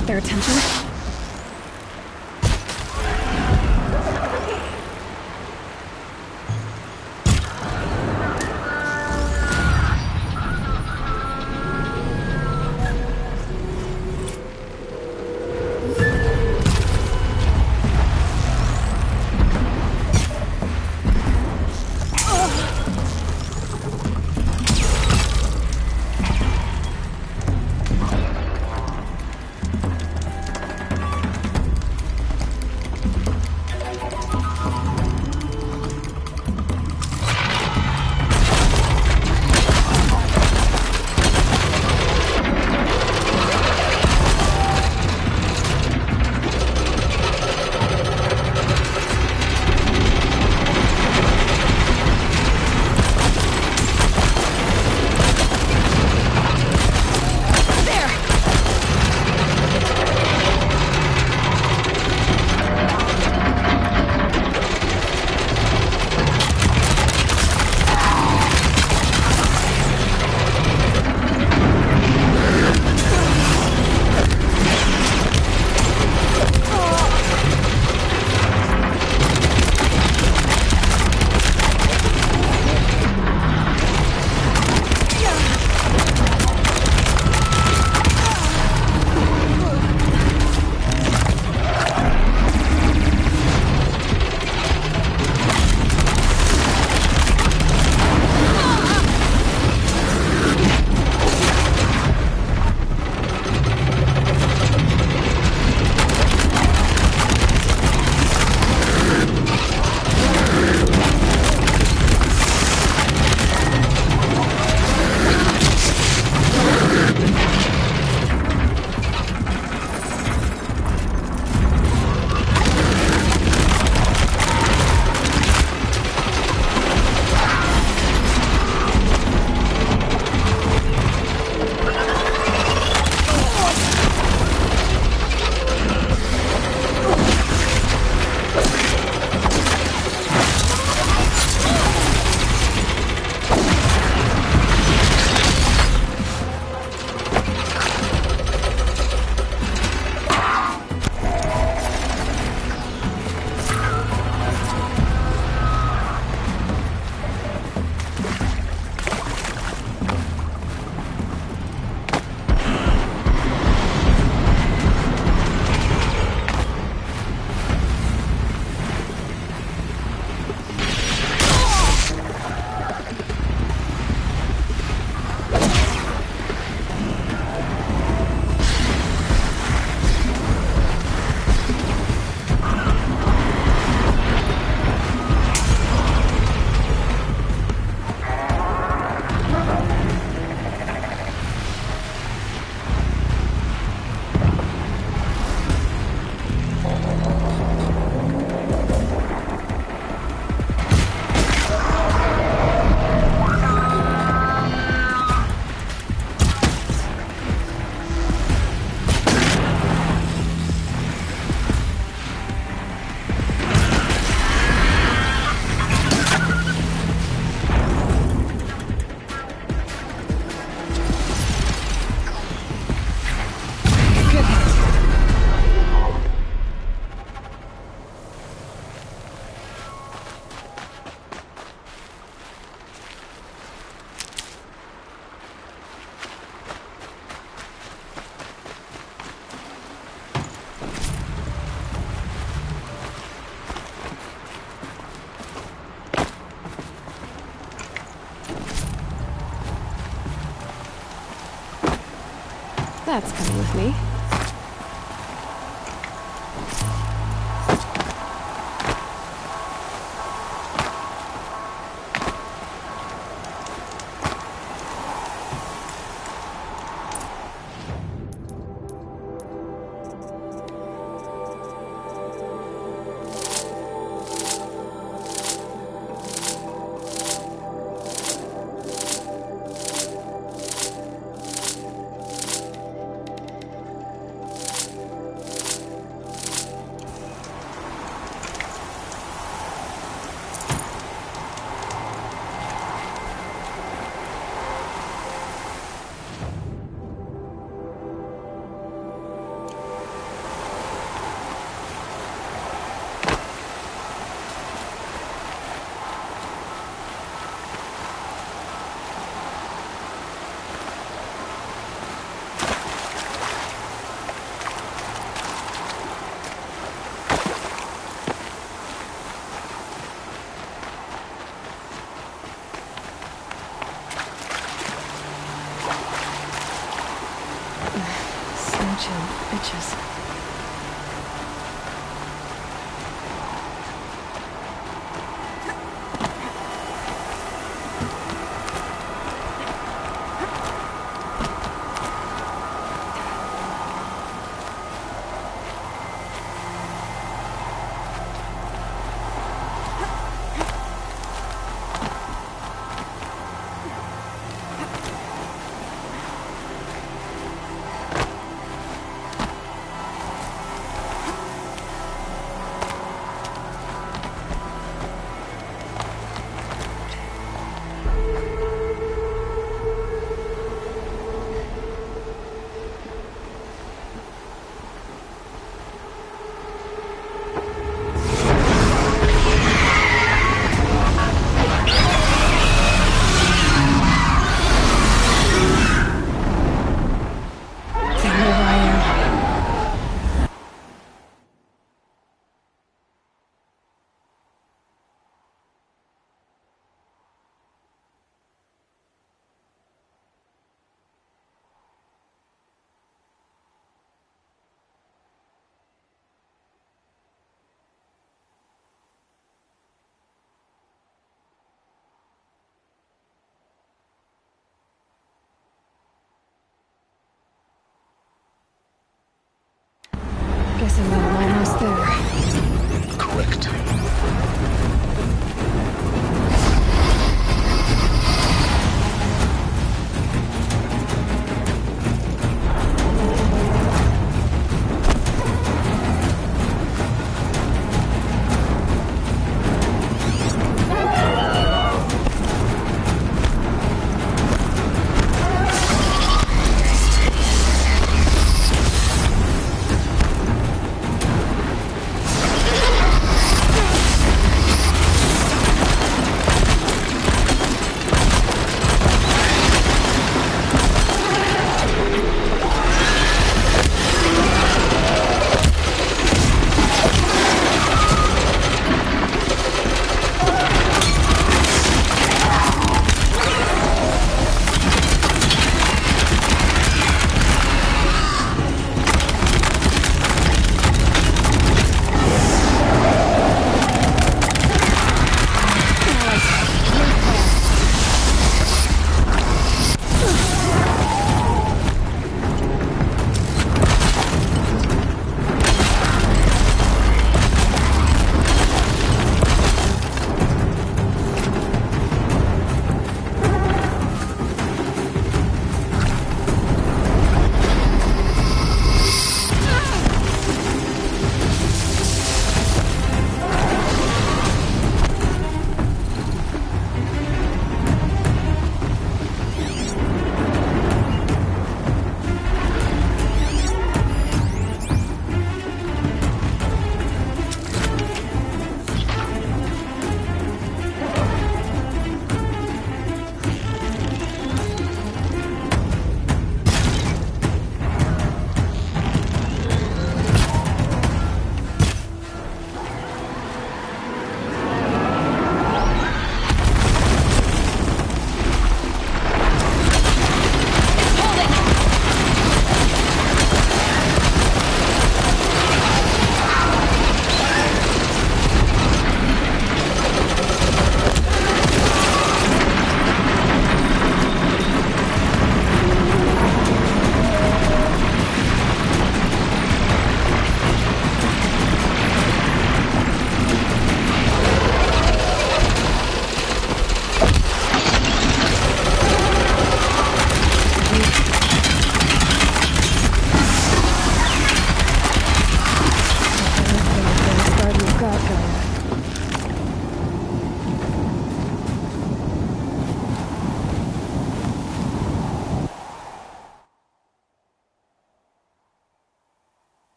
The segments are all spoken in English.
got their attention. That's coming with me. Bunch of bitches.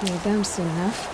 Need them soon enough.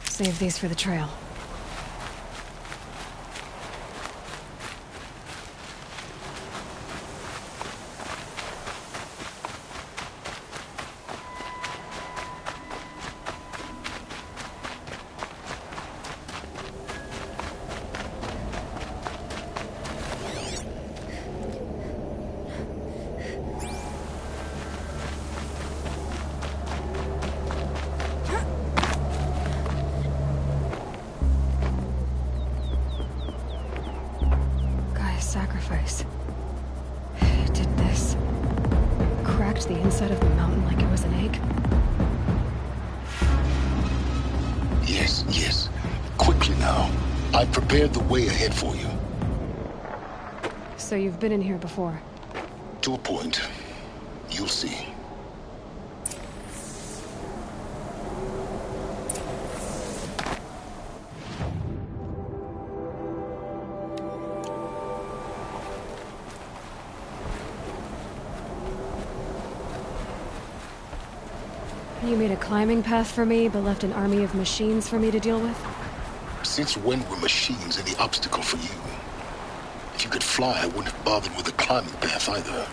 Save these for the trail. Sacrifice. It did this. Cracked the inside of the mountain like it was an egg. Yes, yes. Quickly now. I've prepared the way ahead for you. So you've been in here before? To a point. You'll see. You made a climbing path for me, but left an army of machines for me to deal with? Since when were machines any obstacle for you? If you could fly, I wouldn't have bothered with a climbing path either.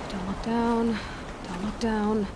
Don't look down. Don't look down.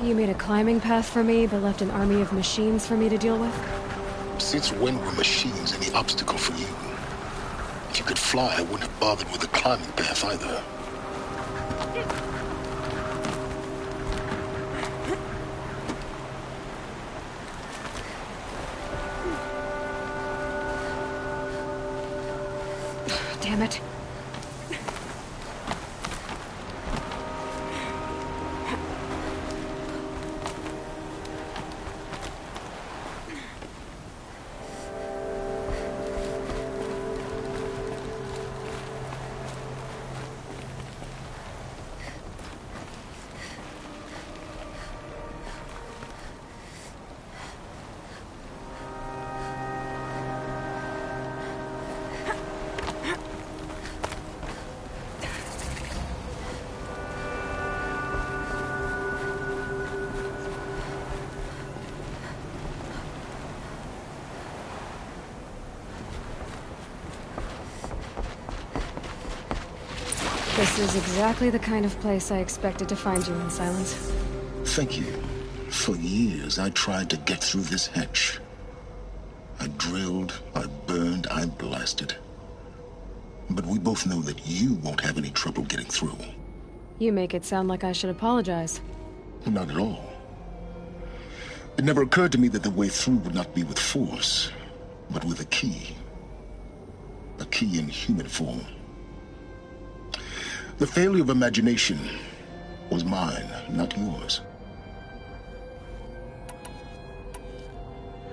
You made a climbing path for me, but left an army of machines for me to deal with? Since when were machines any obstacle for you? If you could fly, I wouldn't have bothered with a climbing path either. Damn it. This is exactly the kind of place I expected to find you in, Silence. Thank you. For years, I tried to get through this hatch. I drilled, I burned, I blasted. But we both know that you won't have any trouble getting through. You make it sound like I should apologize. Not at all. It never occurred to me that the way through would not be with force, but with a key. A key in human form. The failure of imagination was mine, not yours.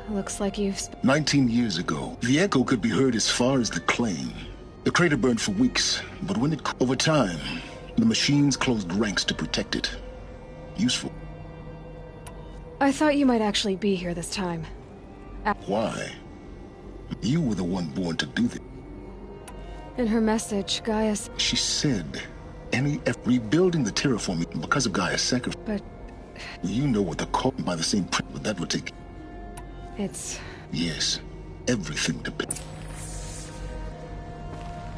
Looks like you've... 19 years ago, the echo could be heard as far as the claim. The crater burned for weeks, but when over time, the machines closed ranks to protect it. Useful. I thought you might actually be here this time. Why? You were the one born to do this. In her message, Gaius... She said, rebuilding the terraforming because of Gaia's sacrifice. But... You know what the cost by the same print, but that would take... It's... Yes, everything depends.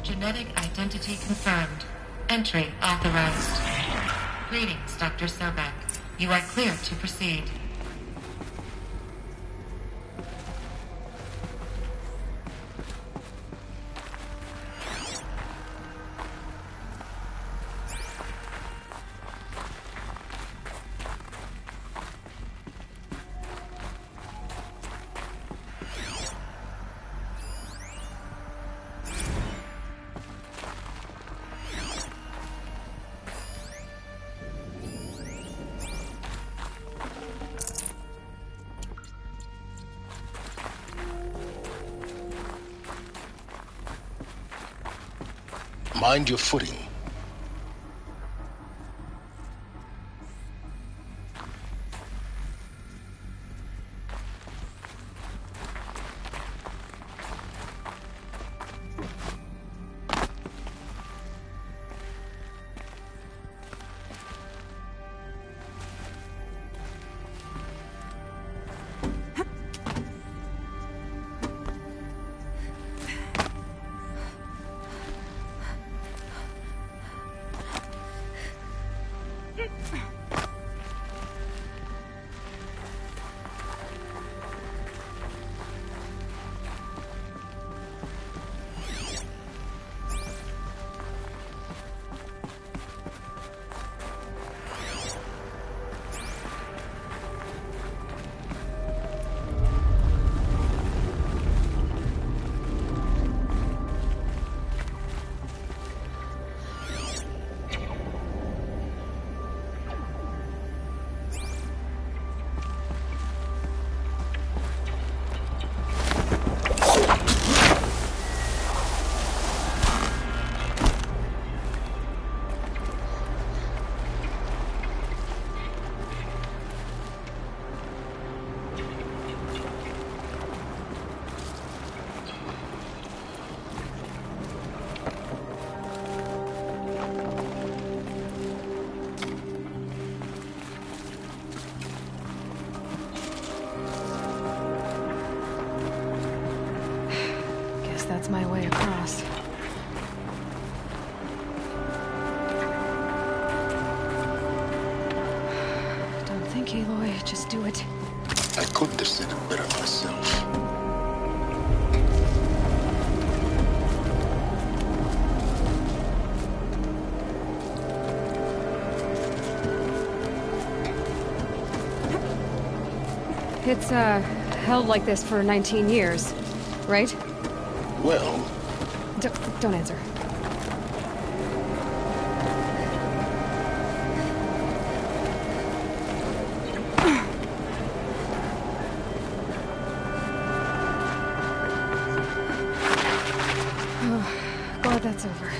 Genetic identity confirmed. Entry authorized. Greetings, Dr. Sobek. You are clear to proceed. Mind your footing. That's my way across. Don't think, Aloy. Just do it. I couldn't have said it better myself. It's, held like this for 19 years, right? Well... Don't answer. Oh, glad that's over.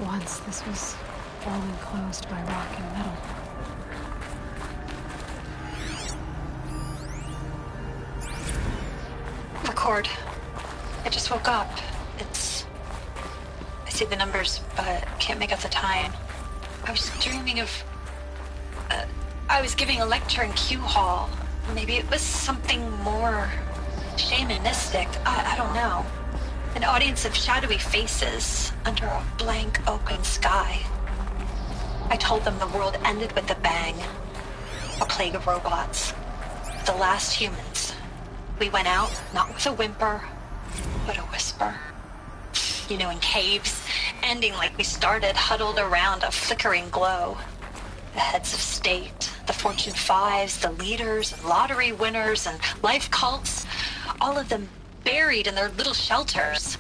Once this was all enclosed by rock and metal. Record. I just woke up. I see the numbers, but can't make out the time. I was dreaming of... I was giving a lecture in Q Hall. Maybe it was something more shamanistic. I don't know. An audience of shadowy faces under a blank open sky. I told them the world ended with a bang. A plague of robots. The last humans. We went out, not with a whimper, but a whisper. You know, in caves, ending like we started, huddled around a flickering glow. The heads of state, the Fortune 5s, the leaders, and lottery winners, and life cults, all of them buried in their little shelters.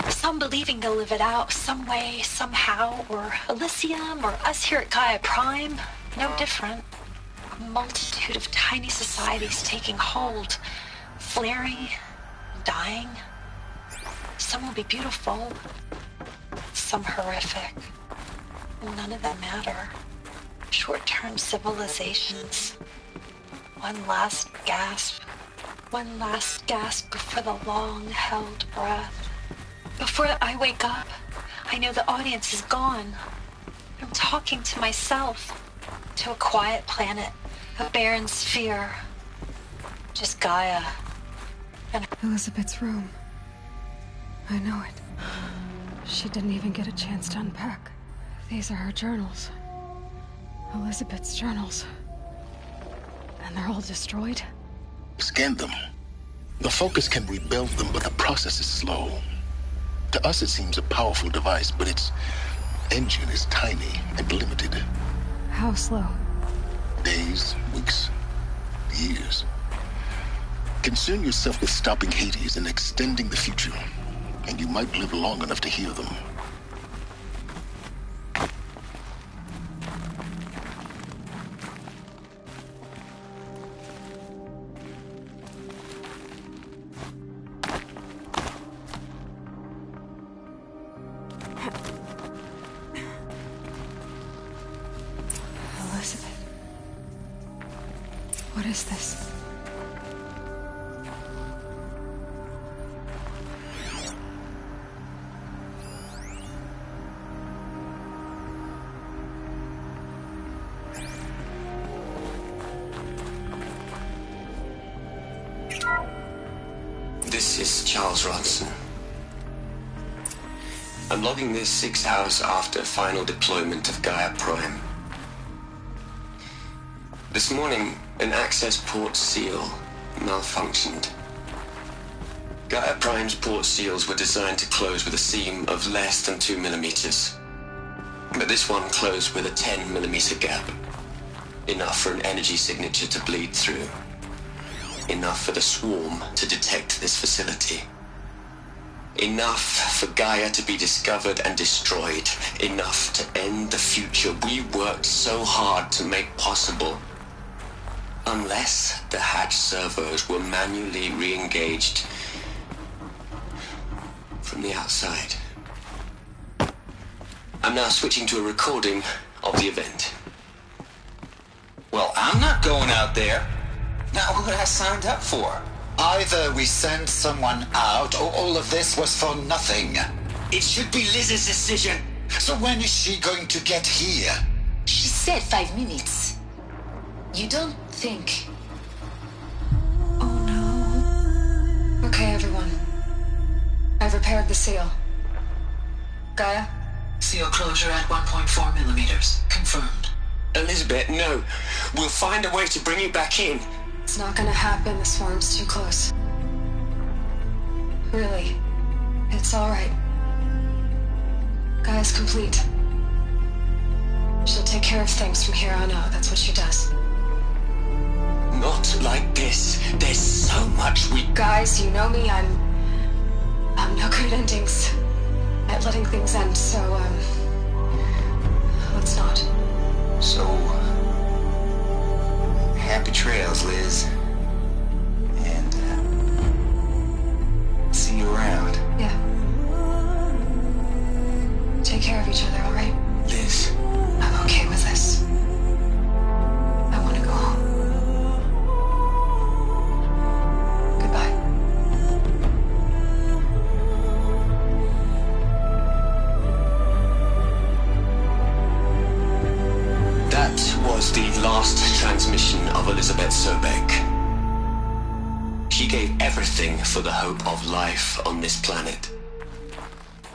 Some believing they'll live it out some way, somehow, or Elysium, or us here at Gaia Prime, no different. A multitude of tiny societies taking hold, flaring, dying. Some will be beautiful, some horrific, and none of them matter. Short-term civilizations. One last gasp before the long-held breath. Before I wake up, I know the audience is gone. I'm talking to myself, to a quiet planet, a barren sphere. Just Gaia. And Elizabeth's room. I know it. She didn't even get a chance to unpack. These are her journals. Elizabeth's journals. And they're all destroyed? Scan them. The Focus can rebuild them, but the process is slow. To us, it seems a powerful device, but its engine is tiny and limited. How slow? Days, weeks, years. Concern yourself with stopping Hades and extending the future, and you might live long enough to hear them. Elizabeth. What is this? This is Charles Ronson. I'm logging this 6 hours after final deployment of Gaia Prime. This morning, an access port seal malfunctioned. Gaia Prime's port seals were designed to close with a seam of less than 2 millimeters. But this one closed with a 10 millimeter gap. Enough for an energy signature to bleed through. Enough for the swarm to detect this facility. Enough for Gaia to be discovered and destroyed. Enough to end the future we worked so hard to make possible. Unless the hatch servos were manually re-engaged from the outside. I'm now switching to a recording of the event. Well, I'm not going out there. Not what I signed up for. Either we send someone out, or all of this was for nothing. It should be Liz's decision. So when is she going to get here? She said 5 minutes. You don't think... Oh no. Okay, everyone. I've repaired the seal. Gaia? Seal closure at 1.4 millimeters. Confirmed. Elizabeth, no. We'll find a way to bring you back in. It's not gonna happen. The swarm's too close. Really. It's alright. Gaia's complete. She'll take care of things from here on out. That's what she does. Not like this. There's so much we... Guys, you know me. I'm no good at endings. At letting things end, so, let's not. So... happy trails, Liz. And, see you around. Yeah. Take care of each other. everything for the hope of life on this planet.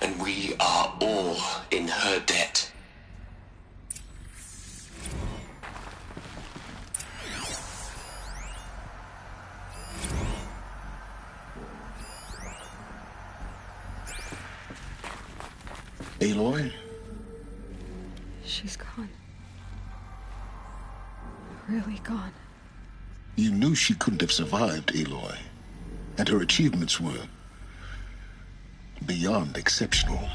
And we are all in her debt. Aloy? She's gone. Really gone. You knew she couldn't have survived, Aloy. And her achievements were beyond exceptional.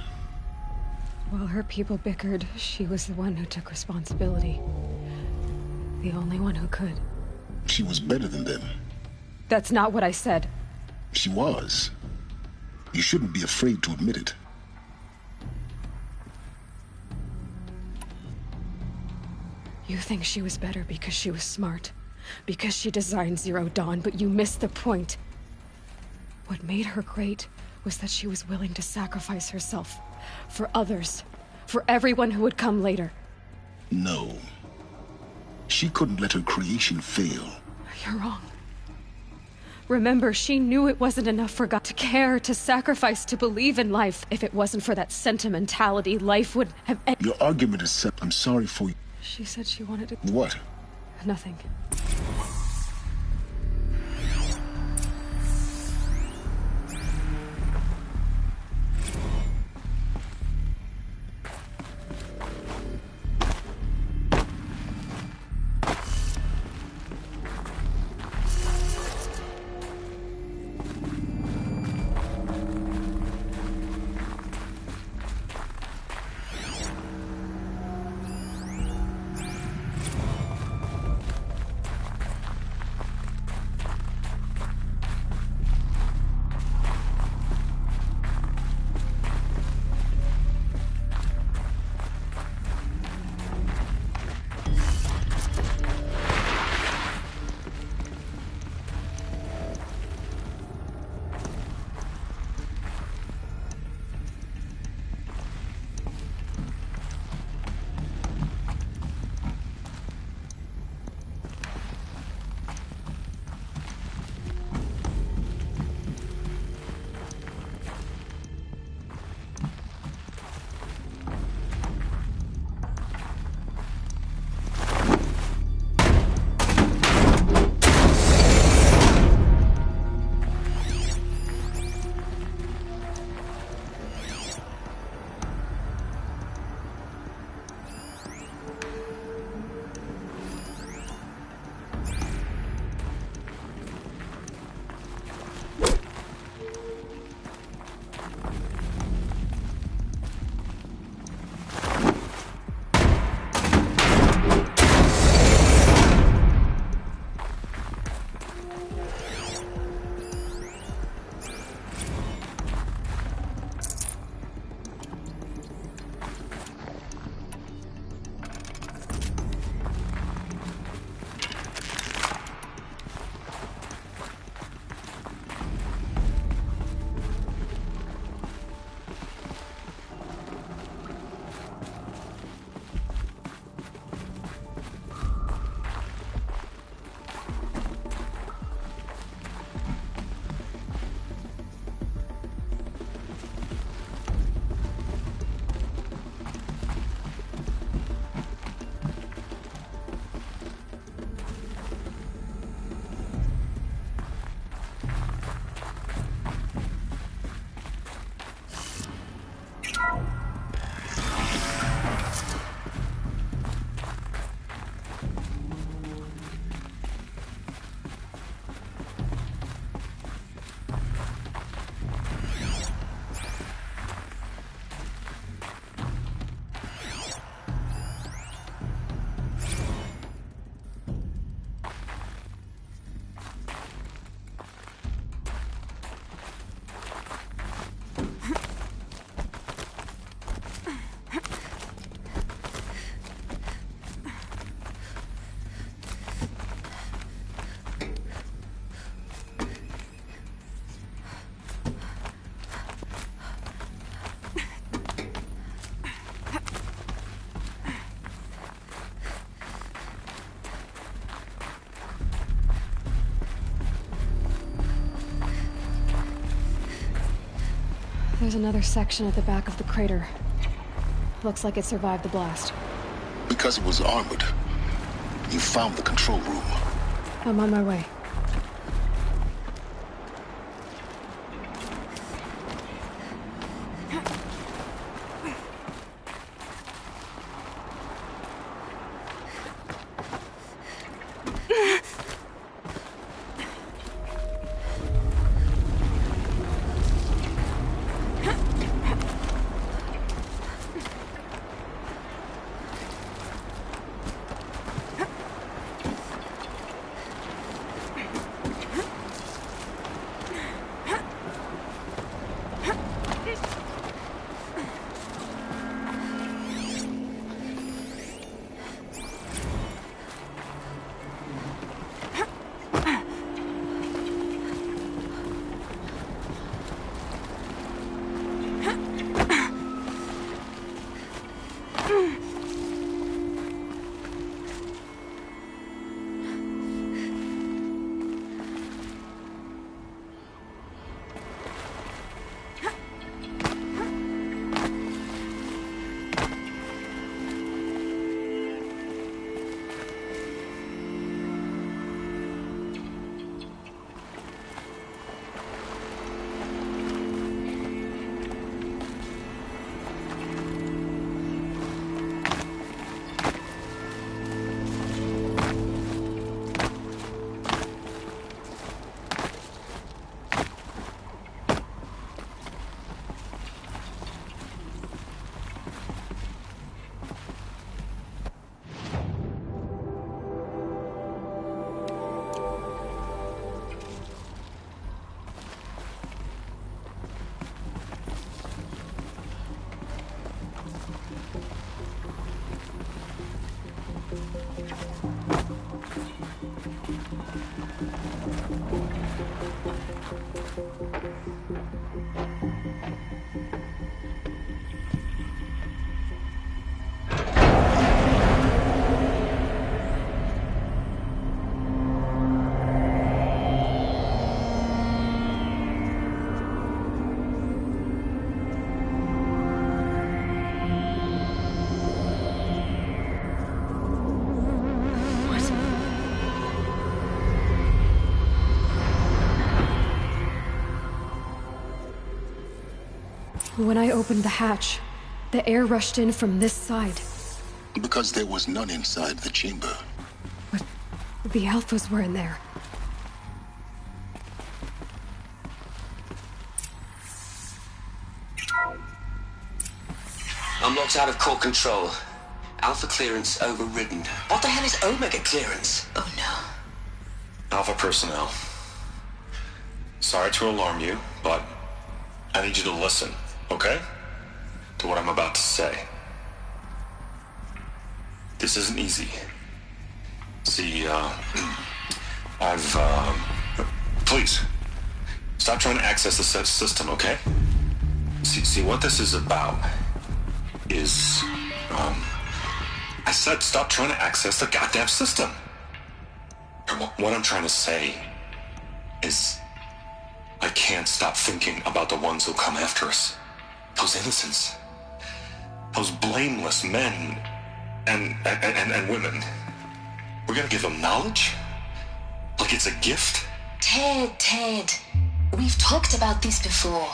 While her people bickered, she was the one who took responsibility. The only one who could. She was better than them. That's not what I said. She was. You shouldn't be afraid to admit it. You think she was better because she was smart, because she designed Zero Dawn, but you missed the point. What made her great was that she was willing to sacrifice herself for others, for everyone who would come later. No. She couldn't let her creation fail. You're wrong. Remember, she knew it wasn't enough for God to care, to sacrifice, to believe in life. If it wasn't for that sentimentality, life would have... Your argument is set. I'm sorry for you. She said she wanted to... What? Nothing. There's another section at the back of the crater. Looks like it survived the blast. Because it was armored, you found the control room. I'm on my way. When I opened the hatch, the air rushed in from this side. Because there was none inside the chamber. But the Alphas were in there. I'm locked out of core control. Alpha clearance overridden. What the hell is Omega clearance? Oh no. Alpha personnel. Sorry to alarm you, but I need you to listen, okay? To what I'm about to say. This isn't easy. See, please, stop trying to access the system, okay? See, what this is about is, I said stop trying to access the goddamn system. What I'm trying to say is, I can't stop thinking about the ones who'll come after us. Those innocents. Those blameless men and women. We're gonna give them knowledge? Like it's a gift? Ted. We've talked about this before.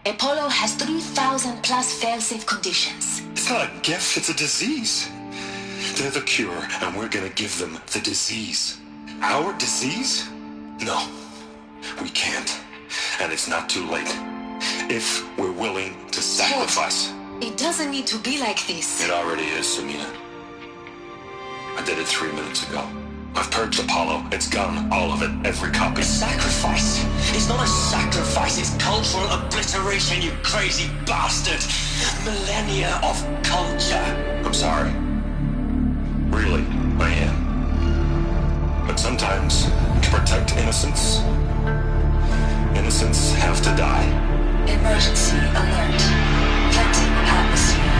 Apollo has 3,000 plus fail-safe conditions. It's not a gift, it's a disease. They're the cure, and we're gonna give them the disease. Our disease? No, we can't. And it's not too late. If we're willing to sacrifice. Ted, it doesn't need to be like this. It already is, Samina. I did it 3 minutes ago. I've purged Apollo. It's gone. All of it. Every copy. A sacrifice? It's not a sacrifice. It's cultural obliteration, you crazy bastard. Millennia of culture. I'm sorry. Really, I am. But sometimes, to protect innocence, innocents have to die. Emergency alert. Planting atmosphere.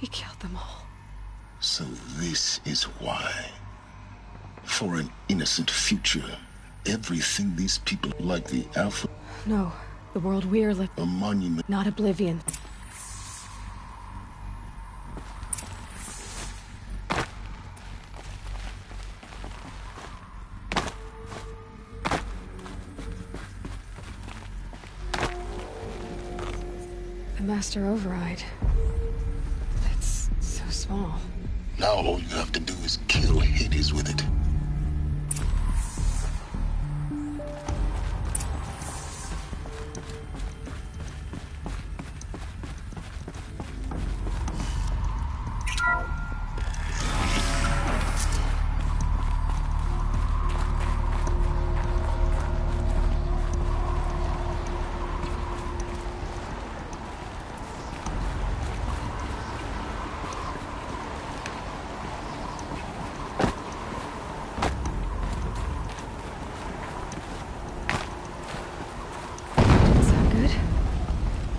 He killed them all. So this is why. For an innocent future, everything these people like the Alpha... No, the world we're living... A monument... Not oblivion. The Master Override. It's so small. Now all you have to do is kill Hades with it.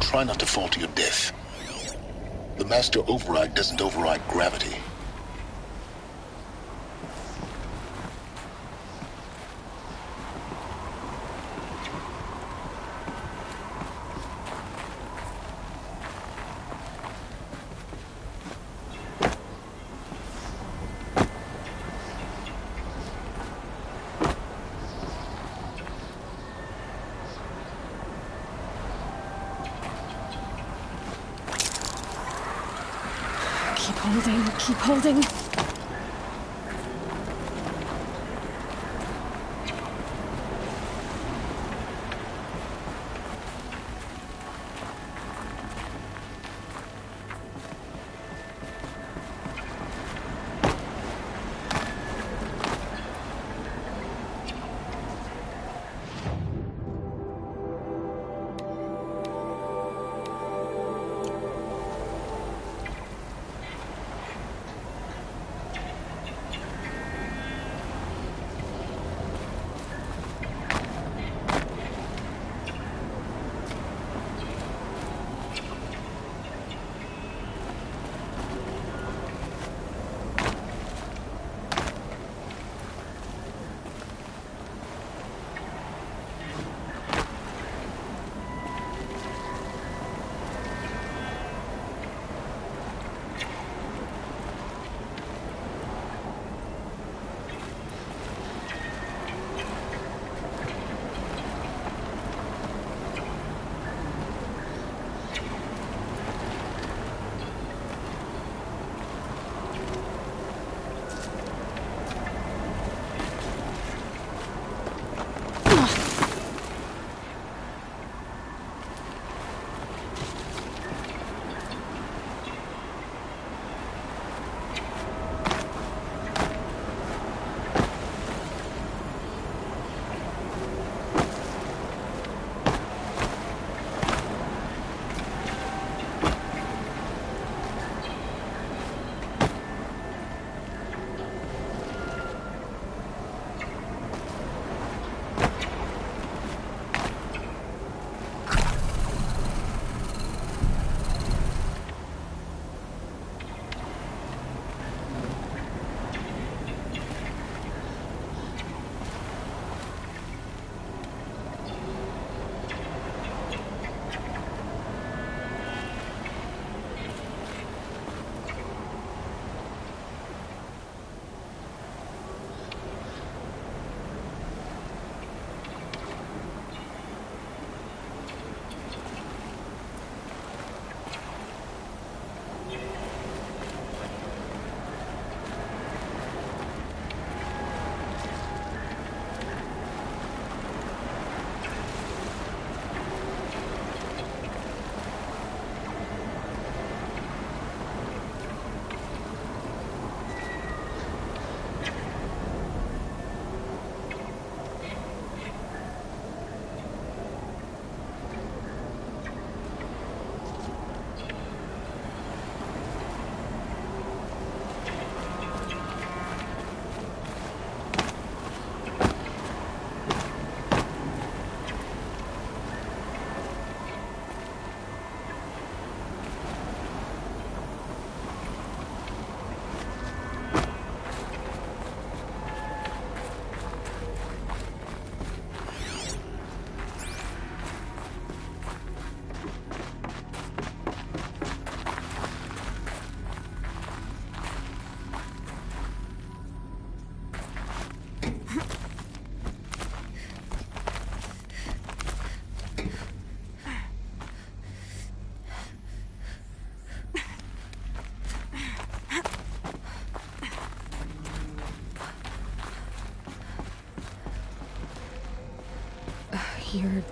Try not to fall to your death. The Master Override doesn't override gravity. Keep holding. You're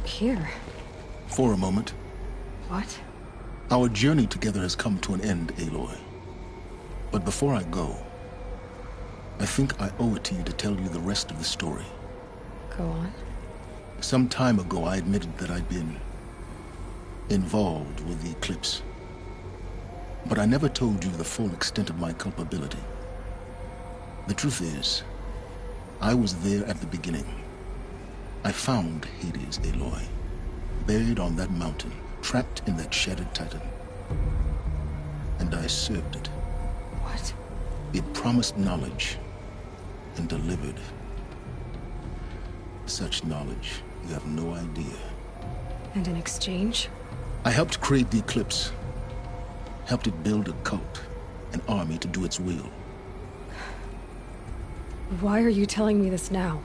here. For a moment. What? Our journey together has come to an end, Aloy. But before I go, I think I owe it to you to tell you the rest of the story. Go on. Some time ago, I admitted that I'd been involved with the eclipse. But I never told you the full extent of my culpability. The truth is, I was there at the beginning. I found Hades, Aloy, buried on that mountain, trapped in that shattered titan. And I served it. What? It promised knowledge and delivered. Such knowledge, you have no idea. And in exchange? I helped create the eclipse. Helped it build a cult, an army to do its will. Why are you telling me this now?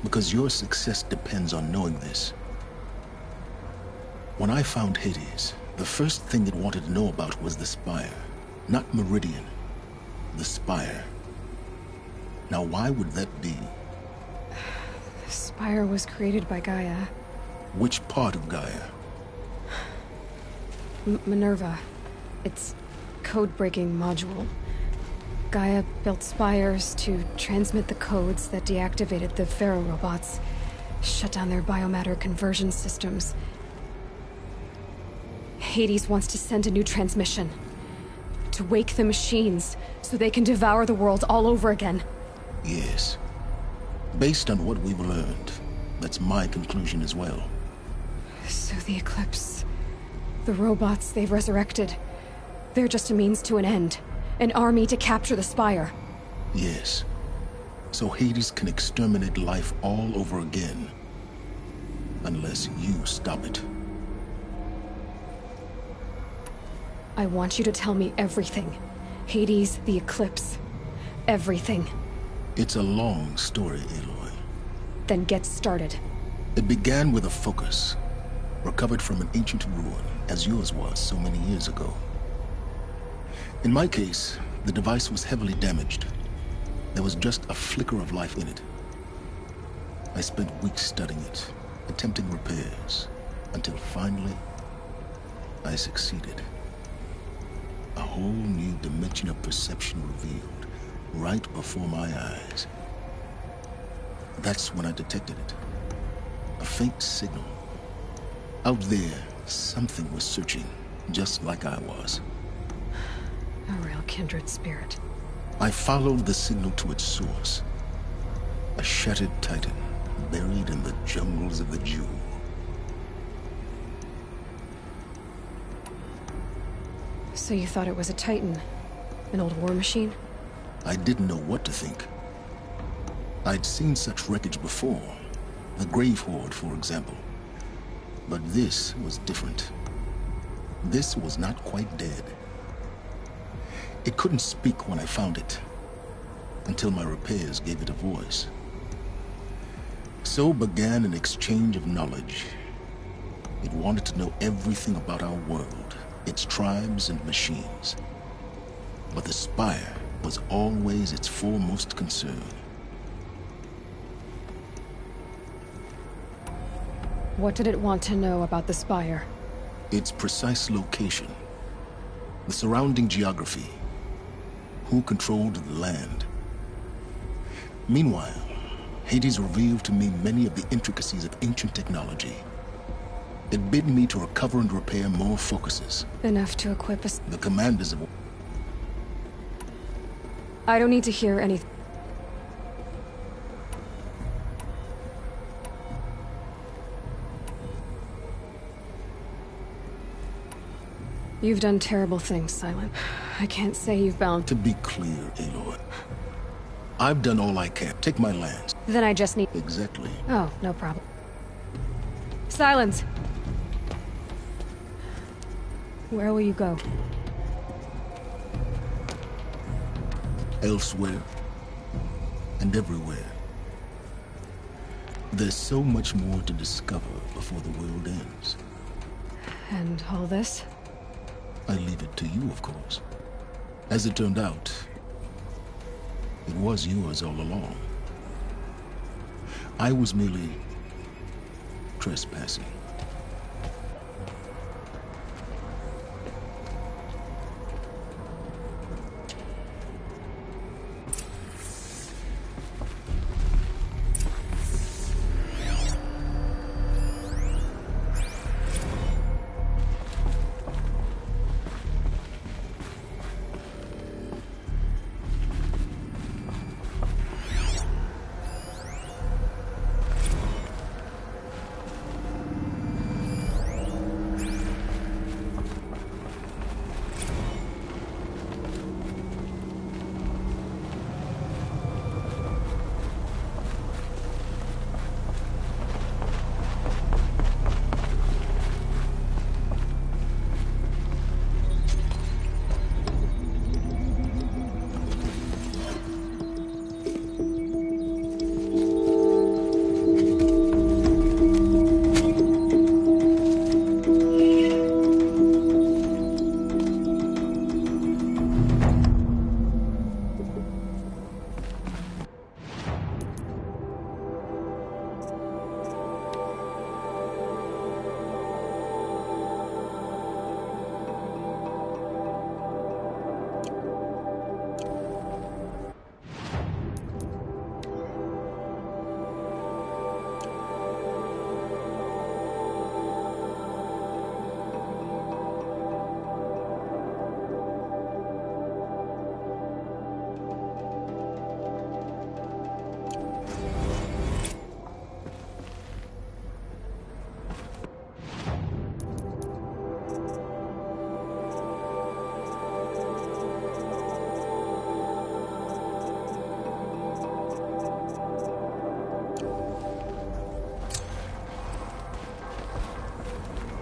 Because your success depends on knowing this. When I found Hades, the first thing it wanted to know about was the Spire. Not Meridian. The Spire. Now why would that be? The Spire was created by Gaia. Which part of Gaia? Minerva. Its code-breaking module. Gaia built spires to transmit the codes that deactivated the Pharaoh robots, shut down their biomatter conversion systems. Hades wants to send a new transmission. To wake the machines, so they can devour the world all over again. Yes. Based on what we've learned, that's my conclusion as well. So the Eclipse... the robots they've resurrected... they're just a means to an end. An army to capture the Spire. Yes. So Hades can exterminate life all over again. Unless you stop it. I want you to tell me everything. Hades, the Eclipse. Everything. It's a long story, Aloy. Then get started. It began with a focus. Recovered from an ancient ruin, as yours was so many years ago. In my case, the device was heavily damaged. There was just a flicker of life in it. I spent weeks studying it, attempting repairs, until finally, I succeeded. A whole new dimension of perception revealed, right before my eyes. That's when I detected it. A faint signal. Out there, something was searching, just like I was. A real kindred spirit. I followed the signal to its source. A shattered titan, buried in the jungles of the Jewel. So you thought it was a titan? An old war machine? I didn't know what to think. I'd seen such wreckage before. The Grave Horde, for example. But this was different. This was not quite dead. It couldn't speak when I found it, until my repairs gave it a voice. So began an exchange of knowledge. It wanted to know everything about our world, its tribes and machines. But the Spire was always its foremost concern. What did it want to know about the Spire? Its precise location, the surrounding geography, who controlled the land. Meanwhile, Hades revealed to me many of the intricacies of ancient technology. It bid me to recover and repair more focuses. Enough to equip us. The commanders of... I don't need to hear anything. You've done terrible things, Silent. I can't say you've bound... To be clear, Aloy, I've done all I can. Take my lands. Then I just need... Exactly. Oh, no problem. Silence! Where will you go? Elsewhere. And everywhere. There's so much more to discover before the world ends. And all this? I leave it to you, of course. As it turned out, it was yours all along. I was merely trespassing.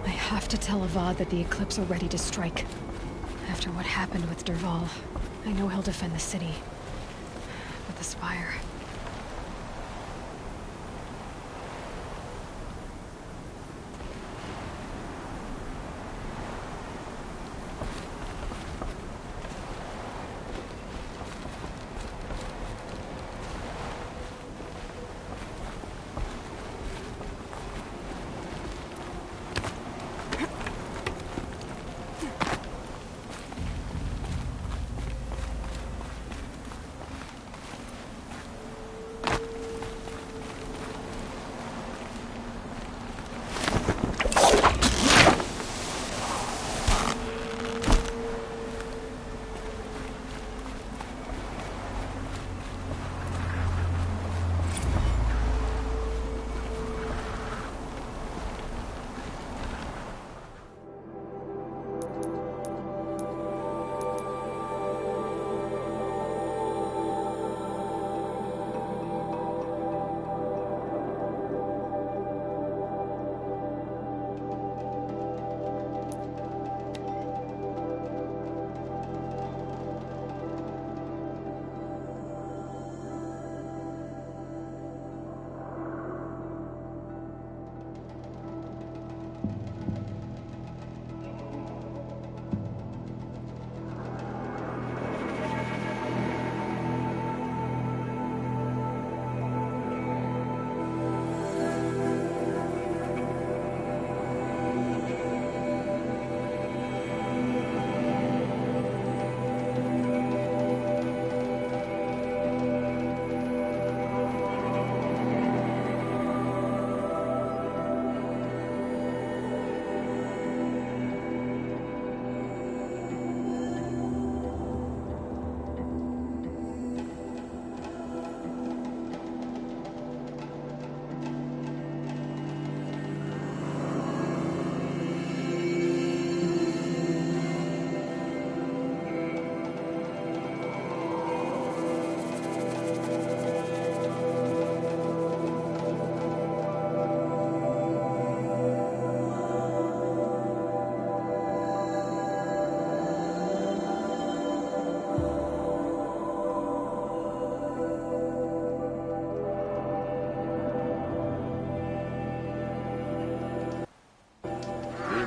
I have to tell Avad that the Eclipse are ready to strike. After what happened with Derval, I know he'll defend the city. But the Spire...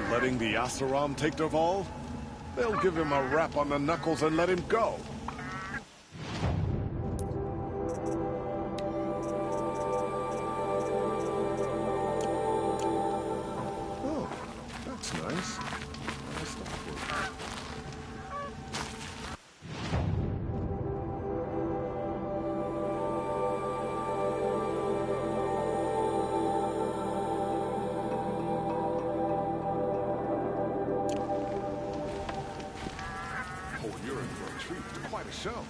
Letting the Asaram take Derval? They'll give him a rap on the knuckles and let him go. Quite a show.